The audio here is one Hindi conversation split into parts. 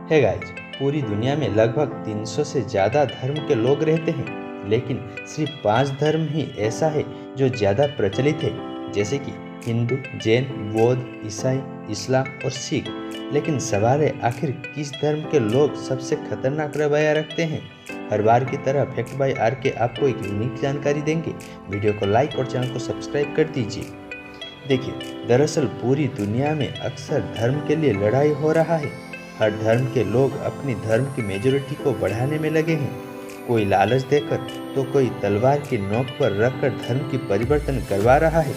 है गाइज, पूरी दुनिया में लगभग 300 से ज़्यादा धर्म के लोग रहते हैं, लेकिन सिर्फ 5 धर्म ही ऐसा है जो ज़्यादा प्रचलित है, जैसे कि हिंदू, जैन, बौद्ध, ईसाई, इस्लाम और सिख। लेकिन सवाल है, आखिर किस धर्म के लोग सबसे खतरनाक रवैया रखते हैं? हर बार की तरह फैक्ट बाय आर के आपको एक यूनिक जानकारी देंगे। वीडियो को लाइक और चैनल को सब्सक्राइब कर दीजिए। देखिए, दरअसल पूरी दुनिया में अक्सर धर्म के लिए लड़ाई हो रहा है। हर धर्म के लोग अपनी धर्म की मेजोरिटी को बढ़ाने में लगे हैं। कोई लालच देकर तो कोई तलवार की नोक पर रखकर धर्म की परिवर्तन करवा रहा है।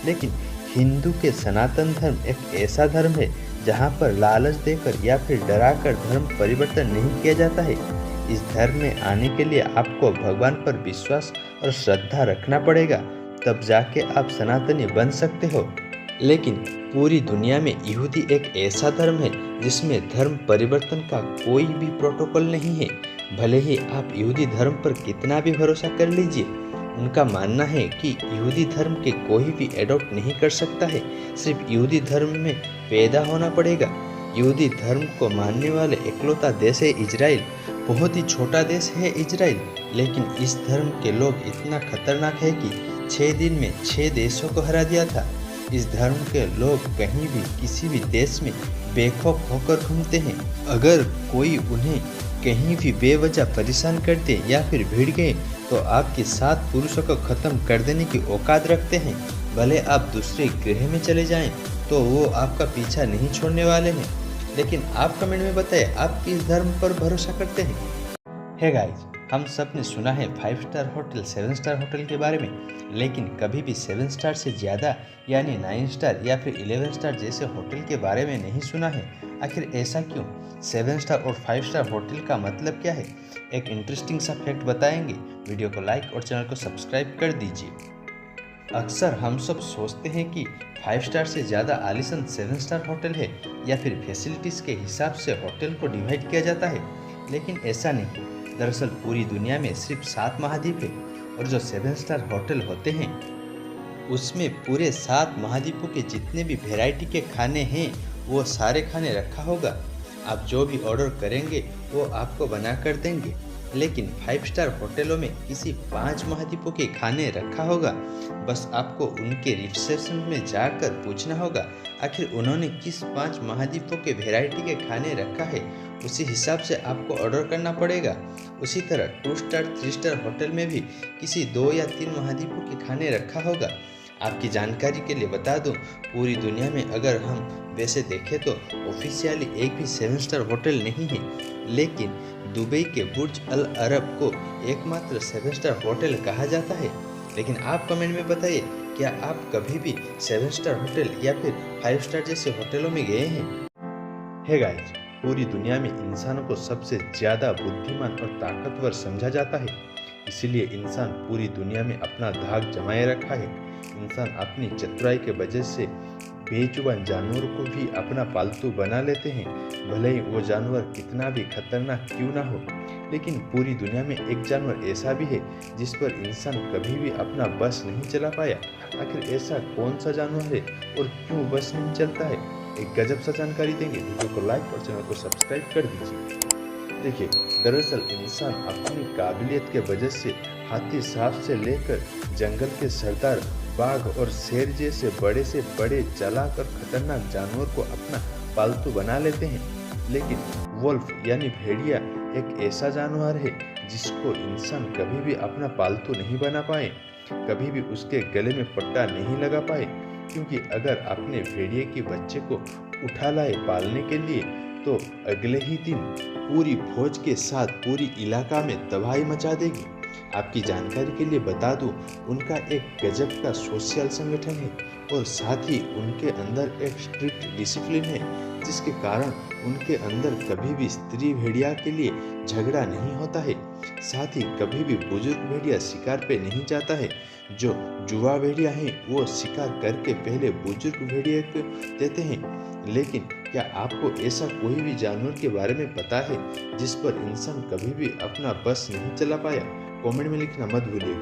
लेकिन हिंदू के सनातन धर्म एक ऐसा धर्म है जहां पर लालच देकर या फिर डराकर धर्म परिवर्तन नहीं किया जाता है। इस धर्म में आने के लिए आपको भगवान पर विश्वास और श्रद्धा रखना पड़ेगा, तब जाके आप सनातनी बन सकते हो। लेकिन पूरी दुनिया में यहूदी एक ऐसा धर्म है जिसमें धर्म परिवर्तन का कोई भी प्रोटोकॉल नहीं है। भले ही आप यहूदी धर्म पर कितना भी भरोसा कर लीजिए, उनका मानना है कि यहूदी धर्म के कोई भी एडॉप्ट नहीं कर सकता है, सिर्फ यहूदी धर्म में पैदा होना पड़ेगा। यहूदी धर्म को मानने वाले इकलौता देश है इजराइल। बहुत ही छोटा देश है इजराइल, लेकिन इस धर्म के लोग इतना खतरनाक है कि 6 दिन में 6 देशों को हरा दिया था। इस धर्म के लोग कहीं भी किसी भी देश में बेखौफ होकर घूमते हैं। अगर कोई उन्हें कहीं भी बेवजह परेशान करते या फिर भिड़ गए तो आपके 7 पुरुषों को खत्म कर देने की औकात रखते हैं। भले आप दूसरे ग्रह में चले जाएं तो वो आपका पीछा नहीं छोड़ने वाले हैं। लेकिन आप कमेंट में बताएं, आप किस धर्म पर भरोसा करते हैं? है गाइज, हम सब ने सुना है 5 स्टार होटल, 7 स्टार होटल के बारे में, लेकिन कभी भी 7 स्टार से ज़्यादा यानी 9 स्टार या फिर 11 स्टार जैसे होटल के बारे में नहीं सुना है। आखिर ऐसा क्यों? 7 स्टार और 5 स्टार होटल का मतलब क्या है? एक इंटरेस्टिंग सा फैक्ट बताएंगे। वीडियो को लाइक और चैनल को सब्सक्राइब कर दीजिए। अक्सर हम सब सोचते हैं कि 5 स्टार से ज़्यादा आलीशान 7 स्टार होटल है या फिर फैसिलिटीज़ के हिसाब से होटल को डिवाइड किया जाता है, लेकिन ऐसा नहीं। दरअसल पूरी दुनिया में सिर्फ 7 महाद्वीप है और जो 7 स्टार होटल होते हैं उसमें पूरे 7 महाद्वीपों के जितने भी वैरायटी के खाने हैं वो सारे खाने रखा होगा। आप जो भी ऑर्डर करेंगे वो आपको बना कर देंगे। लेकिन 5 स्टार होटलों में किसी 5 महाद्वीपों के खाने रखा होगा। बस आपको उनके रिसेप्शन में जाकर पूछना होगा आखिर उन्होंने किस 5 महाद्वीपों के वैरायटी के खाने रखा है, उसी हिसाब से आपको ऑर्डर करना पड़ेगा। उसी तरह 2 स्टार 3 स्टार होटल में भी किसी 2 या 3 महाद्वीपों के खाने रखा होगा। आपकी जानकारी के लिए बता दूं, पूरी दुनिया में अगर हम वैसे देखें तो ऑफिशियली एक भी 7 स्टार होटल नहीं है, लेकिन दुबई के बुर्ज अल अरब को एकमात्र 7 स्टार होटल कहा जाता है। लेकिन आप कमेंट में बताइए, क्या आप कभी भी 7 स्टार होटल या फिर 5 स्टार जैसे होटलों में गए हैं? है गाइस, पूरी दुनिया में इंसानों को सबसे ज़्यादा बुद्धिमान और ताकतवर समझा जाता है, इसीलिए इंसान पूरी दुनिया में अपना धाक जमाए रखा है। इंसान अपनी चतुराई के वजह से बेजुबान जानवर को भी अपना पालतू बना लेते हैं, भले ही वो जानवर कितना भी खतरनाक क्यों ना हो। लेकिन पूरी दुनिया में एक जानवर ऐसा भी है जिस पर इंसान कभी भी अपना बस नहीं चला पाया। आखिर ऐसा कौन सा जानवर है और क्यों बस नहीं चलता है? एक गजब सा जानकारी देंगे। वीडियो को लाइक और चैनल को सब्सक्राइब कर दीजिए। देखिए, दरअसल इंसान अपनी काबिलियत के वजह से हाथी, सांप से लेकर जंगल के सरदार, बाघ और शेर जैसे बड़े चालाक और खतरनाक जानवर को अपना पालतू बना लेते हैं। लेकिन वुल्फ यानी भेड़िया एक ऐसा जानवर है जिसको इंसान कभी भी अपना पालतू नहीं बना पाए, कभी भी उसके गले में पट्टा नहीं लगा पाए, क्योंकि अगर आपने भेड़िए के बच्चे को उठा लाए पालने के लिए तो अगले ही दिन पूरी फौज के साथ पूरी इलाका में तबाही मचा देगी। आपकी जानकारी के लिए बता दूं, उनका एक गजब का सोशल संगठन है और साथ ही उनके अंदर एक स्ट्रिक्ट डिसिप्लिन है, जिसके कारण उनके अंदर कभी भी स्त्री भेड़िया के लिए झगड़ा नहीं होता है। साथ ही कभी भी बुजुर्ग भेड़िया शिकार पे नहीं जाता है। जो युवा भेड़िया हैं वो शिकार करके पहले बुजुर्ग भेड़िया को देते हैं। लेकिन क्या आपको ऐसा कोई भी जानवर के बारे में पता है जिस पर इंसान कभी भी अपना बस नहीं चला पाया? कमेंट में लिखना मत भूलिएगा।